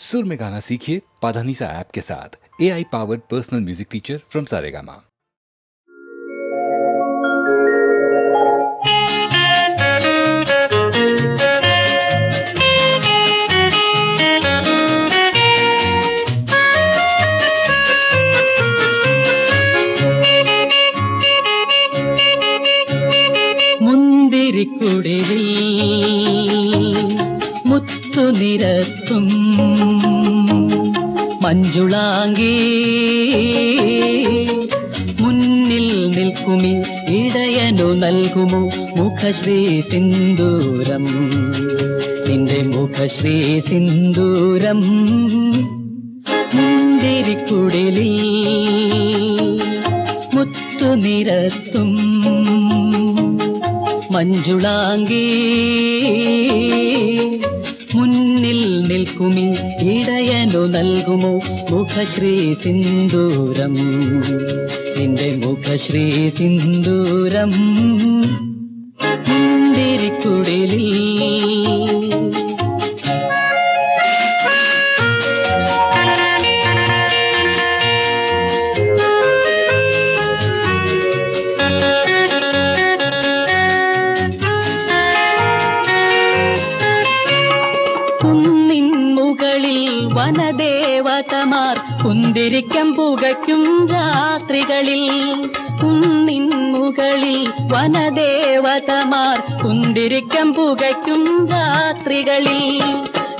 सुर में गाना सीखिए पाधानीसा ऐप के साथ। AI powered personal music teacher from Saregama. മുന്തിരിക്കുടിലിൽ മുത്തുനിരത്തും മഞ്ജുളാങ്കി മുന്നിൽ നിൽക്കുമി ഇടയനു നൽകുമോ മുഖശ്രീ സിന്ദൂരം, നിന്റെ മുഖശ്രീ സിന്ദൂരം. മുന്തിരിക്കുടിലിൽ മുത്തുനിരത്തും മഞ്ജുളാങ്കി മുന്നിൽ നിൽക്കുമി ഇടയനു നൽകുമോ മുഖശ്രീ സിന്ദൂരം, നിന്റെ മുഖശ്രീ സിന്ദൂരം. മുന്തിരിക്കുടിലിൽ വനദേവതമാർ കുന്തിരിക്കം പുകയ്ക്കും രാത്രികളിൽ, കുന്നിൻ മുകളിൽ വനദേവതമാർ കുന്തിരിക്കം പുകയ്ക്കും രാത്രികളിൽ.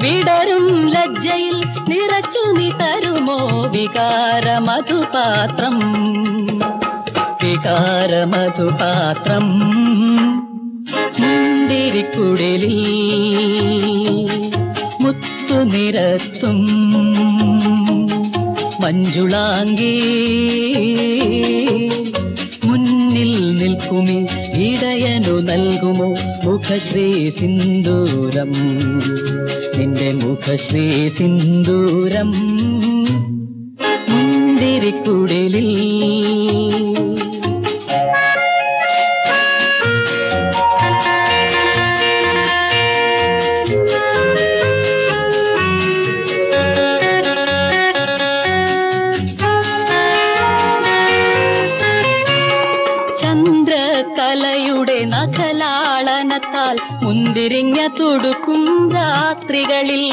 വിടരും ലജ്ജയിൽ നിറച്ചു നീ തരുമോ വികാരമധുപാത്രം, വികാരമധുപാത്രം. മുന്തിരിക്കുടിലിൽ മുത്തുനിരത്തും മഞ്ജുളാങ്കി മുന്നിൽ നിൽക്കുമി ഇടയനു നൽകുമോ മുഖശ്രീ സിന്ദൂരം, നിന്റെ മുഖശ്രീ സിന്ദൂരം. മുന്തിരിക്കുടിലിൽ ചന്ദ്രകലയുടെ നഖലാളനത്താൽ മുന്തിരിങ്ങ തുടുക്കും രാത്രികളിൽ,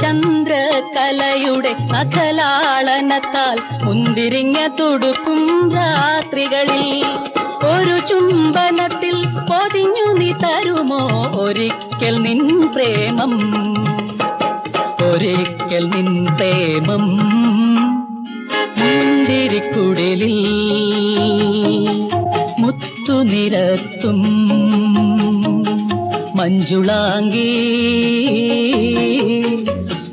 ചന്ദ്രകലയുടെ നഖലാളനത്താൽ മുന്തിരിങ്ങ തുടുക്കും രാത്രികളിൽ. ഒരു ചുംബനത്തിൽ പൊതിഞ്ഞു നീ തരുമോ ഒരിക്കൽ നിൻ പ്രേമം, ഒരിക്കൽ നിൻ പ്രേമം. മുന്തിരിക്കുടിലിൽ മുത്തുനിരത്തും മഞ്ജുളാങ്കി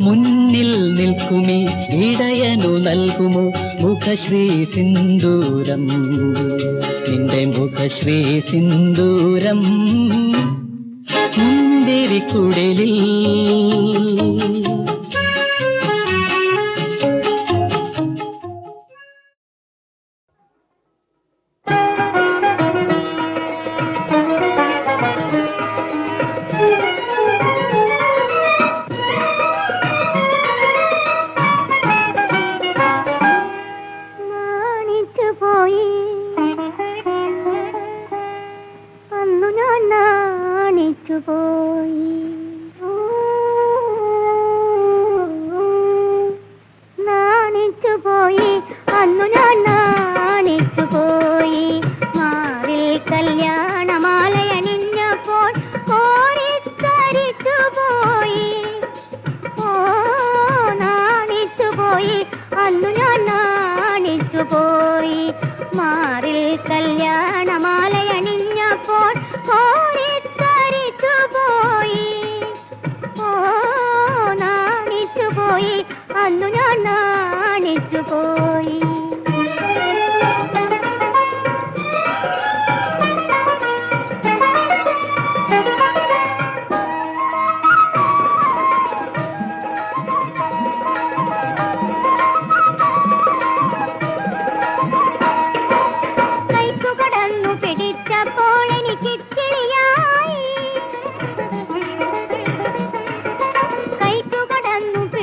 മുന്നിൽ നിൽക്കുമി ഇടയനു നൽകുമോ മുഖശ്രീ സിന്ദൂരം, നിന്റെ മുഖശ്രീ സിന്ദൂരം. മുന്തിരിക്കുടിലിൽ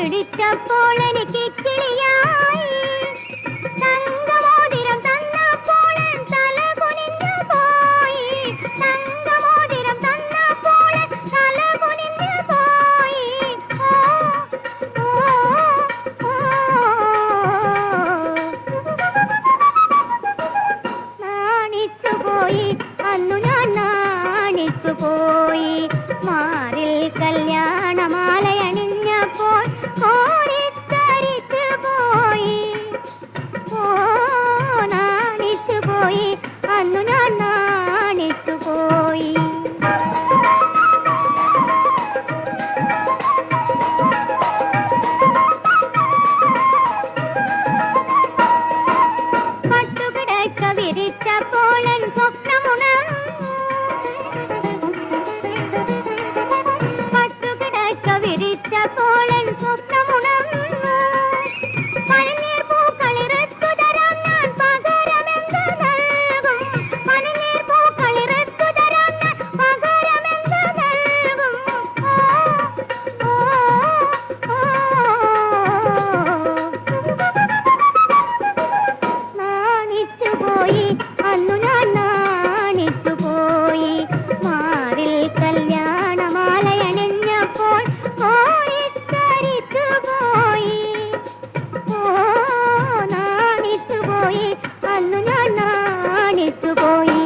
പിടിച്ചപ്പോൾ എനിക്ക് കിളിയായി തങ്കമോതിരം തന്നപ്പോൾ തല കുനിഞ്ഞു പോയി തങ്കമോതിരം തന്നപ്പോൾ തല കുനിഞ്ഞു പോയി നാണിച്ചു പോയി അന്നു ഞാൻ നാണിച്ചു പോയി മാറിൽ കല്യാണമാലയണിഞ്ഞപ്പോൾ ഓടിത്തരിച്ചു പോയി നാണിച്ചു പോയി അന്നു ഞാൻ നാണിച്ചു പോയി പട്ടുകിടക്ക വിരിച്ചപ്പോൾ സ്വപ്നമുണർന്നു പട്ടുകിടക്ക വിരിച്ചപ്പോൾ സ്വപ്നമുണർന്നു പനിനീർ പൂക്കളിറക്കു തരാൻ ഞാൻ പകരമെന്ത് നൽകും പനിനീർ പൂക്കളിറക്കു തരാൻ ഞാൻ പകരമെന്ത് നൽകും നാണിച്ചു പോയി അന്നു ഞാൻ നാണിച്ചു പോയി മാറിൽ കല്യാണമാലയണിഞ്ഞപ്പോൾ ഓടിത്തരിച്ചു പോയി നാണിച്ചു പോയി അന്നു ഞാൻ നാണിച്ചു പോയി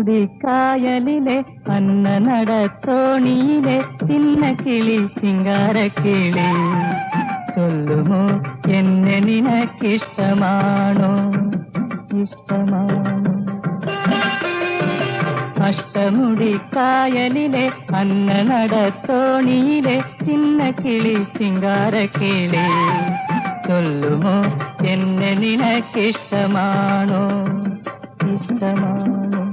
അഷ്ടമുടിക്കായലിലെ അന്ന നടത്തോണിയിലെ ചിന്ന കിളി ചിങ്കാരക്കിളി ചൊല്ലുമോ എന്നെ നിനക്കിഷ്ടമാണോ ഇഷ്ടമാണോ അഷ്ടമുടിക്കായലിലെ അന്ന നടത്തോണിയിലെ ചിന്ന കിളി ചിങ്കാരക്കിളി ചൊല്ലുമോ എന്നെ നിനക്കിഷ്ടമാണോ ഇഷ്ടമാണോ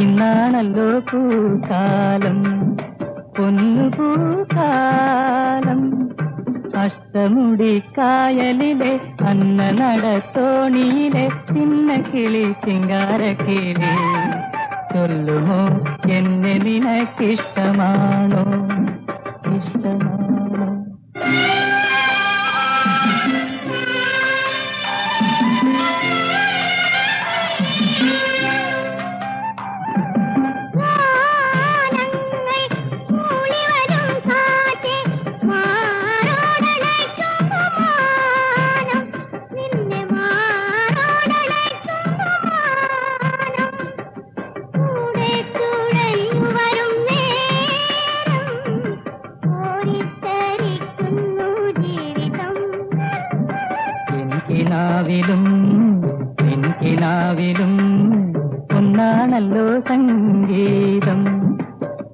ഇന്നാണല്ലോ പൂക്കാലം പൊന്നുപൂക്കാലം അഷ്ടമുടിക്കായലിലെ അന്ന നടത്തോണിയിലെ ചിന്ന കിളി ചിങ്കാരക്കിളി ചൊല്ലുമോ എന്നെ നിനക്കിഷ്ടമാണോ ഇഷ്ടമാണോ കിനാവിലും ഒന്നാണല്ലോ സംഗീതം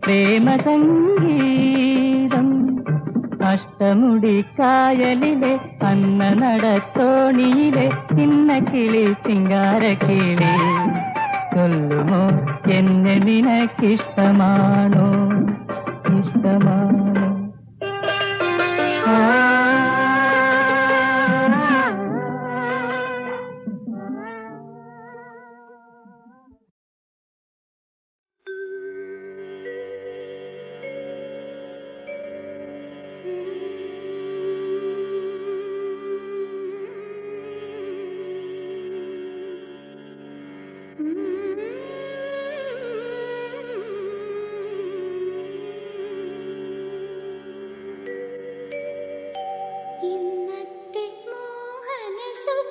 പ്രേമ സംഗീതം അഷ്ടമുടിക്കായലിലെ അന്ന നടത്തോണിയിലെ ചിന്ന കിളി ചിങ്കാരക്കിളി ചൊല്ലുമോ എന്നെ നിനക്കിഷ്ടമാണോ ഇഷ്ടമാണോ ഇന്നത്തെ മോഹന സുഖ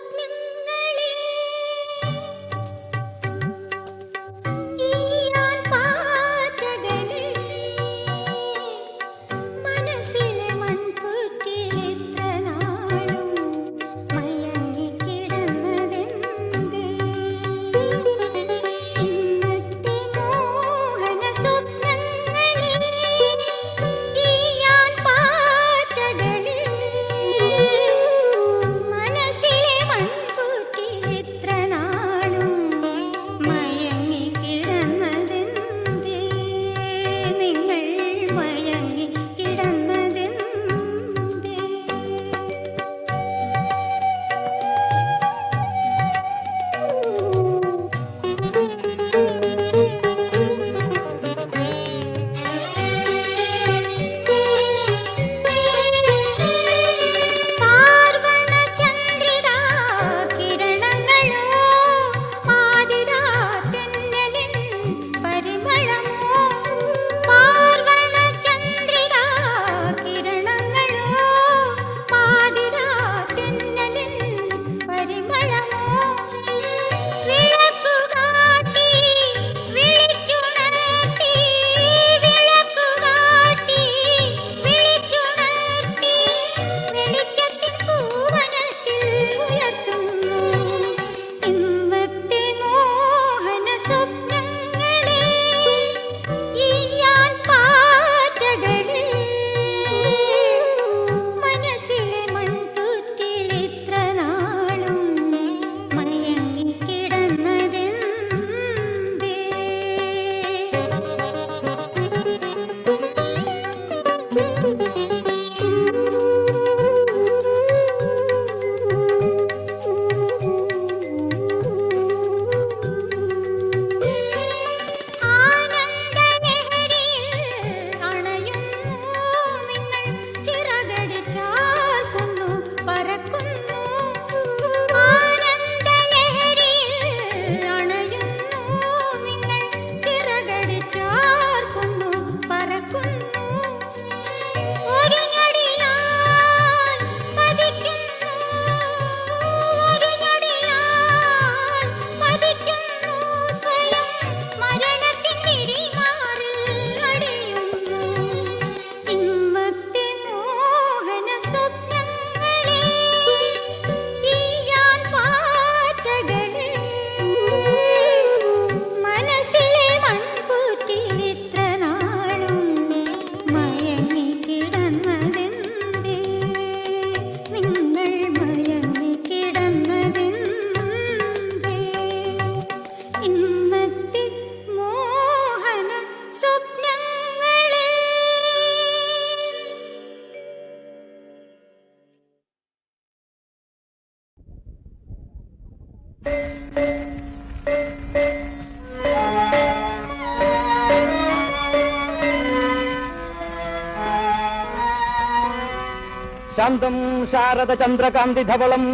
ശാന്തം ശാരദ ചന്ദ്രകാന്തി ധവളം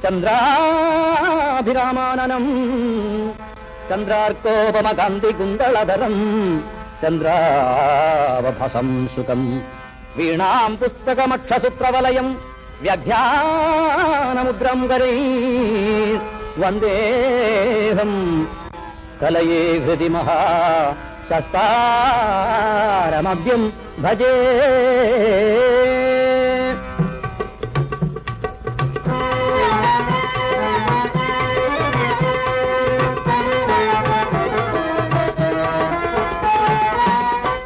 ചന്ദ്രാഭിരാമാനനം ചന്ദ്രാർക്കോപമകാന്തി കുന്തളധരം ചന്ദ്രാവഭസം സുഖം വീണാം പുസ്തകമക്ഷസൂത്രവലയം വ്യാഖ്യാനമുദ്രം കരൈ വന്ദേഹം കലയേ ഹൃദി മഹാ ശസ്താരമദ്യം ഭജേ.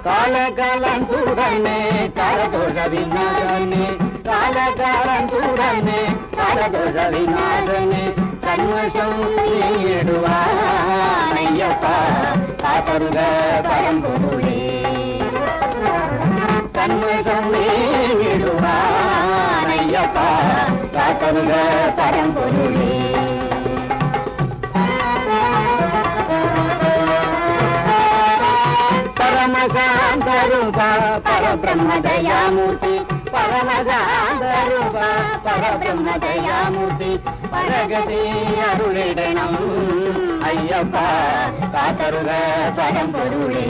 കാലകാലം ചൂടന്നെ കാലദോഷ വിനാശനെ കാലകാലം ചൂടന്നെ കാലദോഷ വിനാശനെ കന്മഷം നേടുവാനയ്യപ്പ കാതരുക പരമ്പൊരുളേ കന്മഷം നേടുവാനയ്യപ്പ കാതരുക പരമ്പൊരുളേ. പരമശാന്തരൂപ പരബ്രഹ്മദയാമൂർത്തി പരമശാന്തരൂപ പരബ്രഹ്മദയാമൂർത്തി പരഗതി അരുളിടണം അയ്യപ്പ കാതരുക പരമ്പൊരുളേ.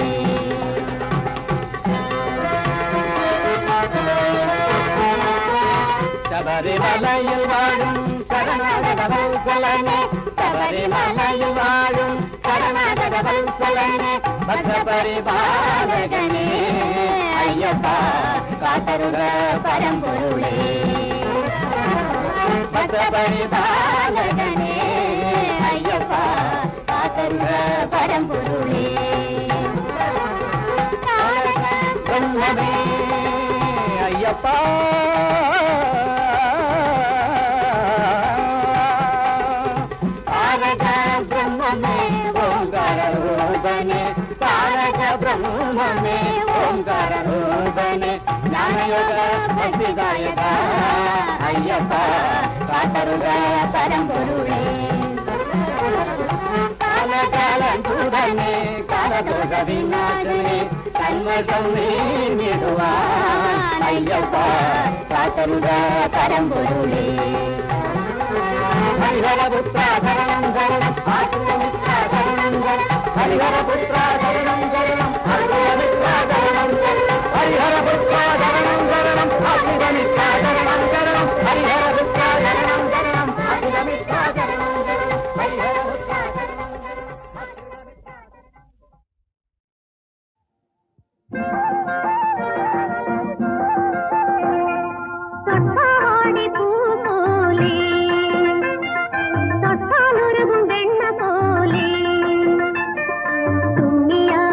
ശബരിമലയിൽ വാഴും കർണാടക വത്സലനെ ശബരിമലയിൽ വാഴും കർണാടക വത്സലനെ ഭദ്രപരിപാലകനെ അയ്യപ്പ കാതരുക പരമ്പൊരുളേ ഭദ്രപരിപാലകനെ അയ്യപ്പ കാതരുക പരമ്പൊരുളേ. ബ്രഹ്മമേ അയ്യപ്പ ബ്രഹ്മമേ ഓംകാരൂപനെ താരക ബ്രഹ്മമേ ഓംകാരൂപനെ ജ്ഞാനയോഗ ഭക്തിദായക അയ്യപ്പ കാതരുക പരമ്പൊരുളേ. കാലകാലം ചൂടനെ കാലദോഷ വിനാശനെ കന്മഷം നീങ്ങിടുവാൻ അയ്യപ്പ കാതരുക പരമ്പൊരുളേ. ഹരിഹരപുത്ര ശരണം ശരണം ആശ്രമിത്ര ശരണം ശരണം ഹരിഹരപുത്ര ശരണം ശരണം ആശ്രമിത്ര ശരണം ശരണം ഹരിഹരപുത്ര ശരണം ശരണം ആശ്രമിത്ര ശരണം ശരണം ഹരിഹരപുത്ര ശരണം ശരണം ആശ്രമിത്ര ശരണം ശരണം ഹരിഹരപുത്ര തൊട്ടാടി പൂ പോലെ തൊട്ടാലൊരുകും വെണ്ണ പോലെ തുങ്ങിയാ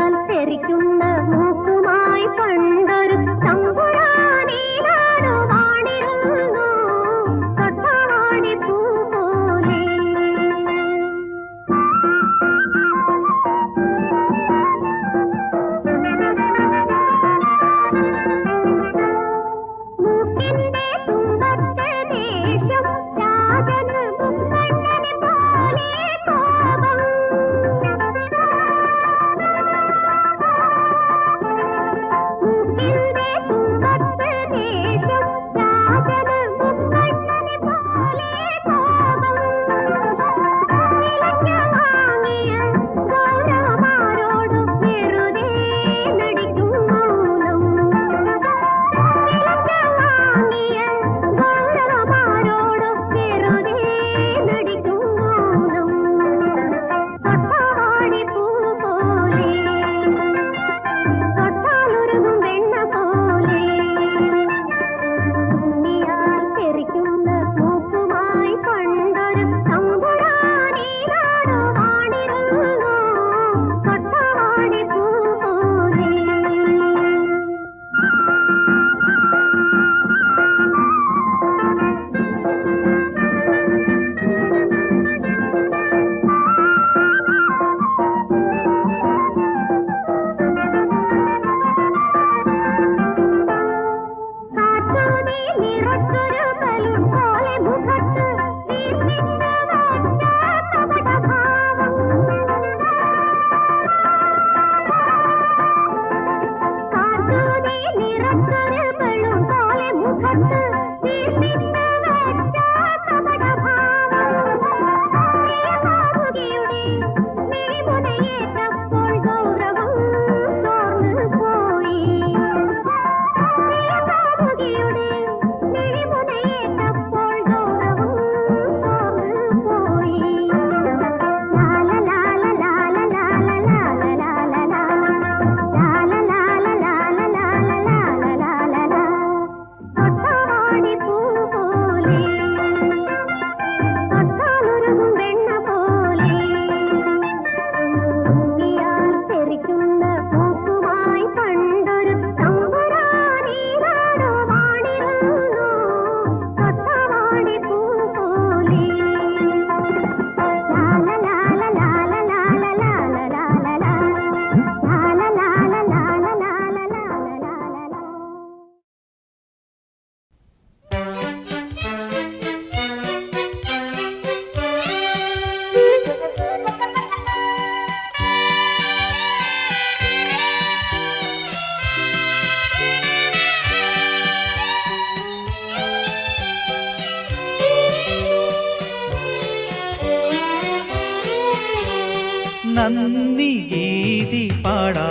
നന്ദി ഗീതി പാടാ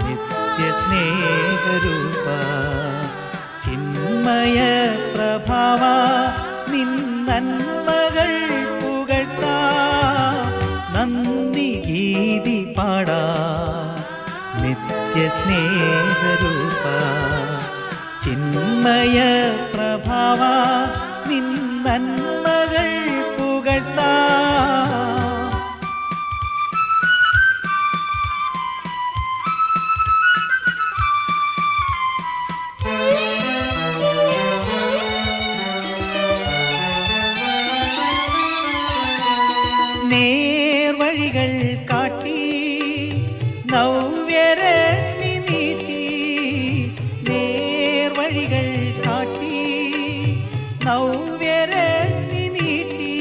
നിത്യസ്നേഹരൂപ ചിന്മയ പ്രഭാവ നിന്നന്മകൾ പുകഴ്ത്താ നന്ദി ഗീതി പാടാ നിത്യസ്നേഹരൂപ ചിന്മയ പ്രഭാവ നിന്നന്മകൾ പുകഴ്ത്താ നേർവഴികൾ കാട്ടി നവ്യരശ്മി നീട്ടി നേർവഴികൾ കാട്ടി നവ്യരശ്മി നീട്ടി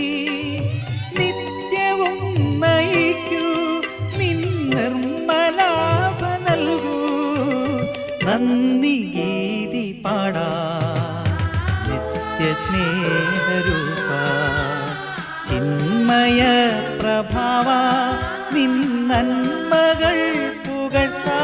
നിത്യവും നയിക്കൂ നിൻ നിർമ്മലാഭ നൽകൂ നന്ദി ഗീതി പാടാ നിത്യസ്നേഹരൂപ ചിന്മയ പ്രഭാവ നിന്നന്മകൾ പുകഴ്ത്താ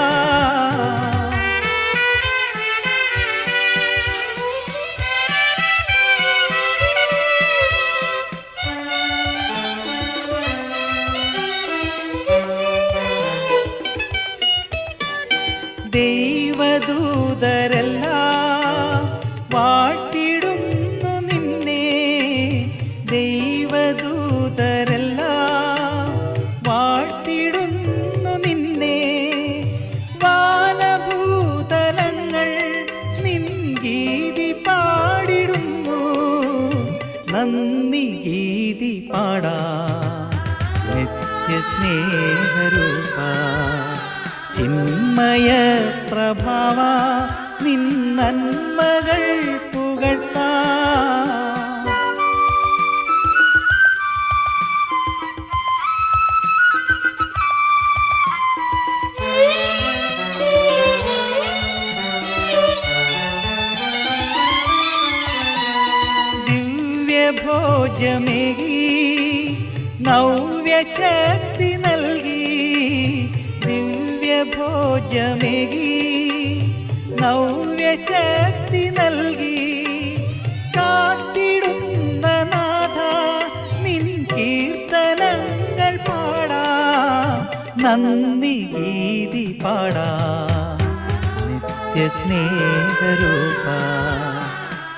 ദൈവദൂതരെല്ലാം വാഴ്ത്തിടുന്നു നിന്നെ ദൈവദൂതരെല്ലാം വാഴ്ത്തിടുന്നു നിന്നെ വാനഭൂതലങ്ങൾ നിൻ ഗീതി പാടിടുന്നു നന്ദി ഗീതി പാടാ നിത്യസ്നേഹരൂപ ചിന്മയ പ്രഭാവ നിന്നന്മകൾ പുകഴ്ത്താ ദിവ്യഭോജമേകി നവ്യശക്തി നൽകി ദിവ്യഭോജമേകി നവ്യശക്തി നൽകി കാത്തിടുന്ന നാഥ നിൻ കീർത്തനങ്ങൾ പാടാ നന്ദി ഗീതി പാടാ നിത്യസ്നേഹരൂപ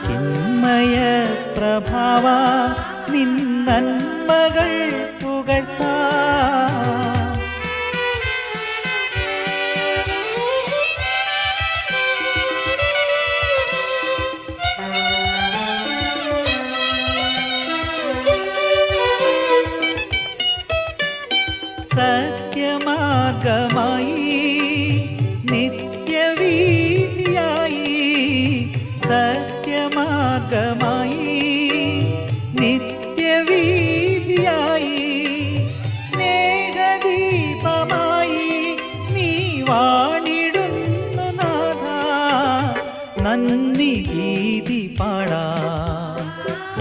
ചിന്മയ പ്രഭാവ നിന്നന്മകൾ പുകഴ്ത്താ സത്യമാർഗമായി നിത്യവീതിയായി സത്യമാർഗമായി നിത്യവീതിയായി സ്നേഹദീപമായി നീ വാണിടുന്നു നാഥ നന്ദി ഗീതി പാടാ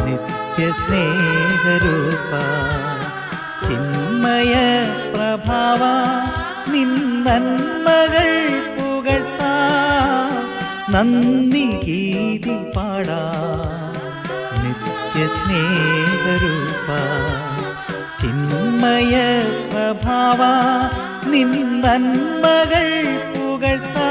നിത്യസ്നേഹരൂപ ചിന്മയ പ്രഭാവ നിന്നന്മകൾ പുകഴ്ത്താ നന്ദി ഗീതി പാടാ നിത്യസ്നേഹരൂപ ചിന്മയ പ്രഭാവ നിന്നന്മകൾ പുകഴ്ത്താ